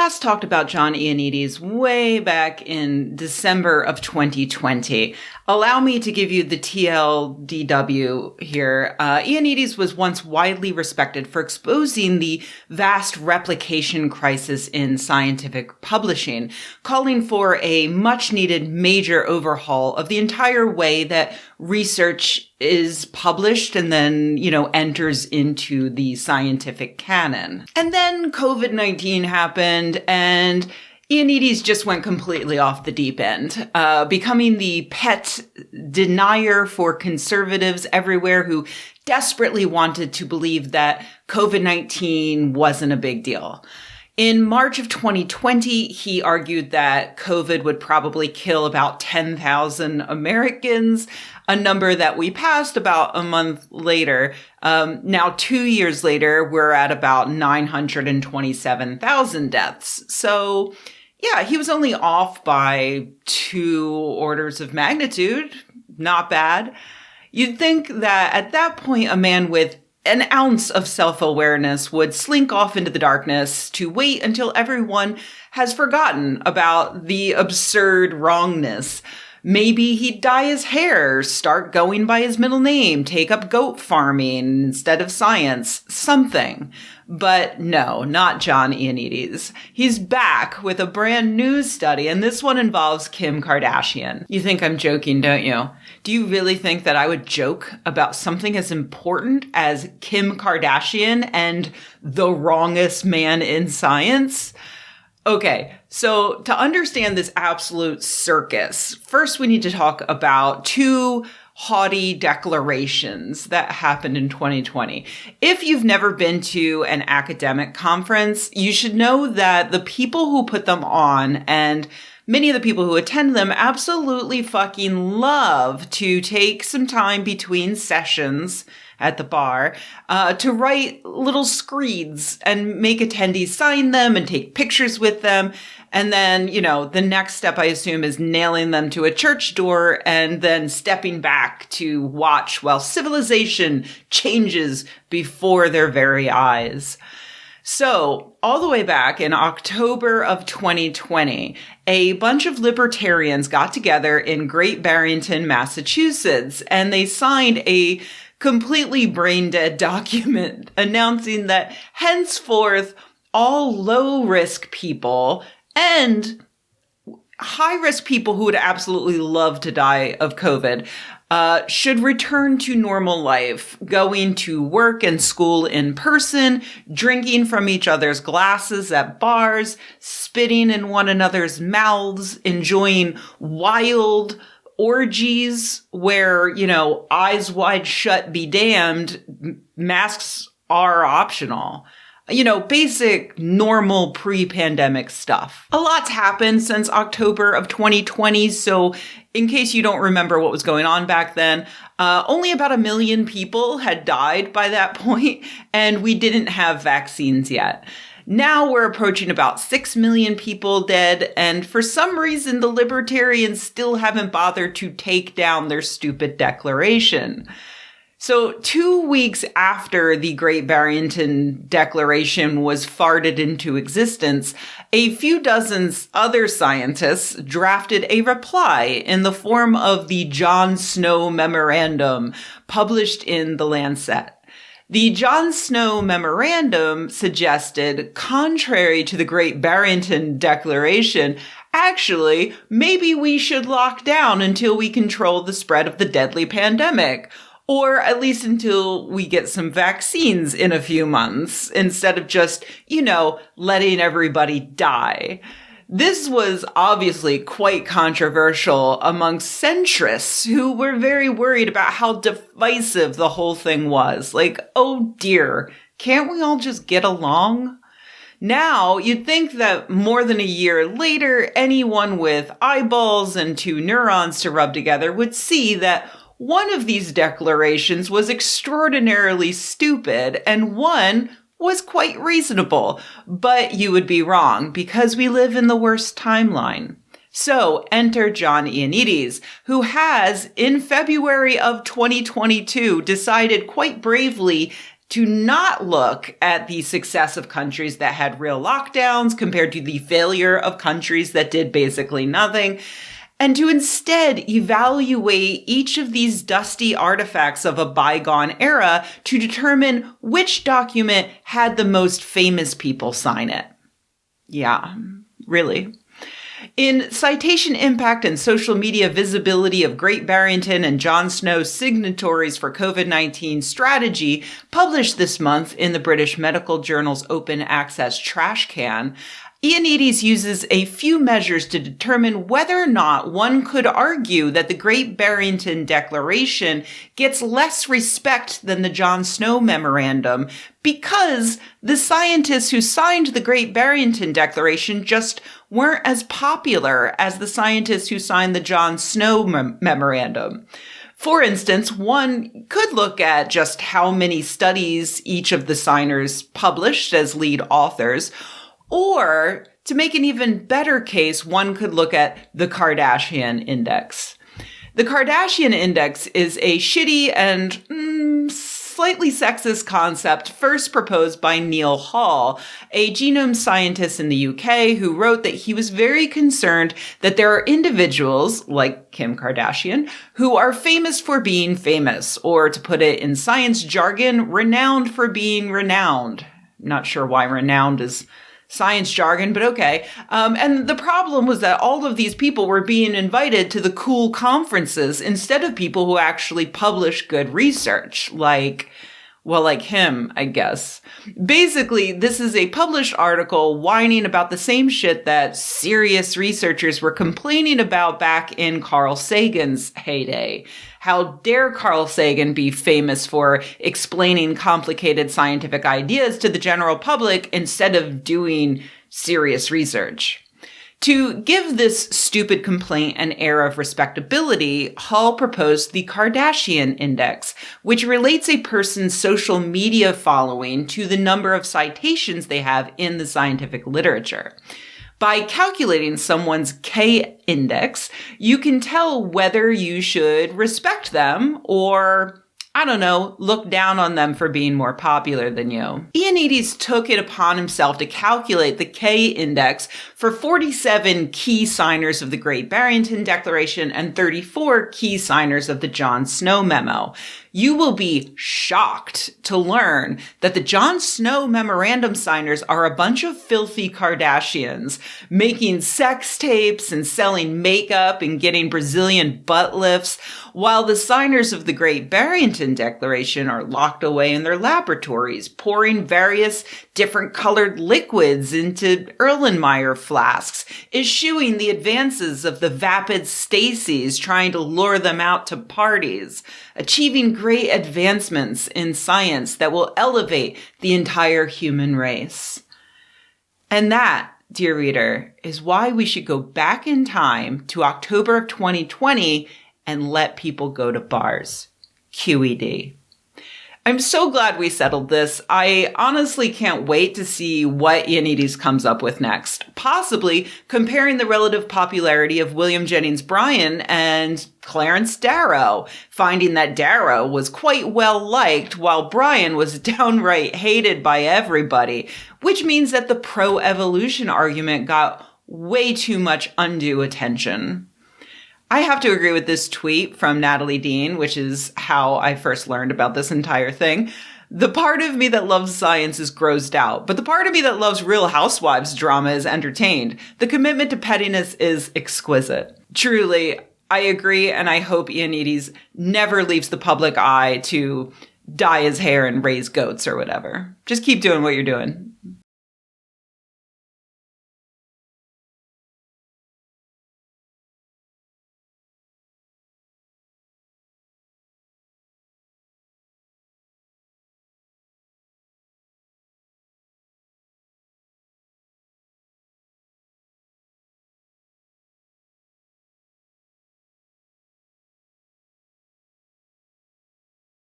last talked about John Ioannidis way back in December of 2020. Allow me to give you the TLDW here. Ioannidis was once widely respected for exposing the vast replication crisis in scientific publishing, calling for a much-needed major overhaul of the entire way that research is published and then, enters into the scientific canon. And then COVID-19 happened, and Ioannidis just went completely off the deep end, becoming the pet denier for conservatives everywhere who desperately wanted to believe that COVID-19 wasn't a big deal. In March of 2020, he argued that COVID would probably kill about 10,000 Americans, a number that we passed about a month later. Now, 2 years later, we're at about 927,000 deaths. So, yeah, he was only off by 2 orders of magnitude. Not bad. You'd think that at that point, a man with an ounce of self-awareness would slink off into the darkness to wait until everyone has forgotten about the absurd wrongness. Maybe he'd dye his hair, start going by his middle name, take up goat farming instead of science, something. But no, not John Ioannidis. He's back with a brand new study, and this one involves Kim Kardashian. You think I'm joking, don't you? Do you really think that I would joke about something as important as Kim Kardashian and the wrongest man in science? Okay, so to understand this absolute circus, first we need to talk about 2 haughty declarations that happened in 2020. If you've never been to an academic conference, you should know that the people who put them on and many of the people who attend them absolutely fucking love to take some time between sessions at the bar to write little screeds and make attendees sign them and take pictures with them. And then, the next step, I assume, is nailing them to a church door and then stepping back to watch while civilization changes before their very eyes. So, all the way back in October of 2020, a bunch of libertarians got together in Great Barrington, Massachusetts, and they signed a completely brain-dead document announcing that henceforth all low-risk people and high-risk people who would absolutely love to die of COVID should return to normal life, going to work and school in person, drinking from each other's glasses at bars, spitting in one another's mouths, enjoying wild orgies where, eyes wide shut be damned, masks are optional. Basic, normal pre-pandemic stuff. A lot's happened since October of 2020, so in case you don't remember what was going on back then, only about 1 million people had died by that point, and we didn't have vaccines yet. Now we're approaching about 6 million people dead, and for some reason the libertarians still haven't bothered to take down their stupid declaration. So 2 weeks after the Great Barrington Declaration was farted into existence, a few dozen other scientists drafted a reply in the form of the John Snow Memorandum published in The Lancet. The John Snow Memorandum suggested, contrary to the Great Barrington Declaration, actually, maybe we should lock down until we control the spread of the deadly pandemic. Or at least until we get some vaccines in a few months, instead of just, letting everybody die. This was obviously quite controversial amongst centrists who were very worried about how divisive the whole thing was. Like, oh dear, can't we all just get along? Now, you'd think that more than a year later, anyone with eyeballs and 2 neurons to rub together would see that one of these declarations was extraordinarily stupid and one was quite reasonable. But you would be wrong because we live in the worst timeline. So enter John Ioannidis, who has, in February of 2022, decided quite bravely to not look at the success of countries that had real lockdowns compared to the failure of countries that did basically nothing, and to instead evaluate each of these dusty artifacts of a bygone era to determine which document had the most famous people sign it. Yeah, really. In Citation Impact and Social Media Visibility of Great Barrington and Jon Snow Signatories for COVID-19 Strategy, published this month in the British Medical Journal's Open Access Trash Can, Ioannidis uses a few measures to determine whether or not one could argue that the Great Barrington Declaration gets less respect than the Jon Snow Memorandum because the scientists who signed the Great Barrington Declaration just weren't as popular as the scientists who signed the Jon Snow Memorandum. For instance, one could look at just how many studies each of the signers published as lead authors. Or, to make an even better case, one could look at the Kardashian Index. The Kardashian Index is a shitty and slightly sexist concept first proposed by Neil Hall, a genome scientist in the UK who wrote that he was very concerned that there are individuals, like Kim Kardashian, who are famous for being famous, or to put it in science jargon, renowned for being renowned. Not sure why renowned is science jargon, but okay. And the problem was that all of these people were being invited to the cool conferences instead of people who actually publish good research, like him, I guess. Basically, this is a published article whining about the same shit that serious researchers were complaining about back in Carl Sagan's heyday. How dare Carl Sagan be famous for explaining complicated scientific ideas to the general public instead of doing serious research? To give this stupid complaint an air of respectability, Hall proposed the Kardashian Index, which relates a person's social media following to the number of citations they have in the scientific literature. By calculating someone's K-index, you can tell whether you should respect them or, I don't know, look down on them for being more popular than you. Ioannidis took it upon himself to calculate the K-index for 47 key signers of the Great Barrington Declaration and 34 key signers of the Jon Snow Memo. You will be shocked to learn that the Jon Snow Memorandum signers are a bunch of filthy Kardashians making sex tapes and selling makeup and getting Brazilian butt lifts, while the signers of the Great Barrington Declaration are locked away in their laboratories, pouring various different colored liquids into Erlenmeyer flasks, eschewing the advances of the vapid Stacys trying to lure them out to parties, achieving great advancements in science that will elevate the entire human race. And that, dear reader, is why we should go back in time to October of 2020 and let people go to bars. QED. I'm so glad we settled this. I honestly can't wait to see what Ioannidis comes up with next, possibly comparing the relative popularity of William Jennings Bryan and Clarence Darrow, finding that Darrow was quite well liked while Bryan was downright hated by everybody, which means that the pro-evolution argument got way too much undue attention. I have to agree with this tweet from Natalie Dean, which is how I first learned about this entire thing. The part of me that loves science is grossed out, but the part of me that loves Real Housewives drama is entertained. The commitment to pettiness is exquisite. Truly, I agree, and I hope Ioannidis never leaves the public eye to dye his hair and raise goats or whatever. Just keep doing what you're doing.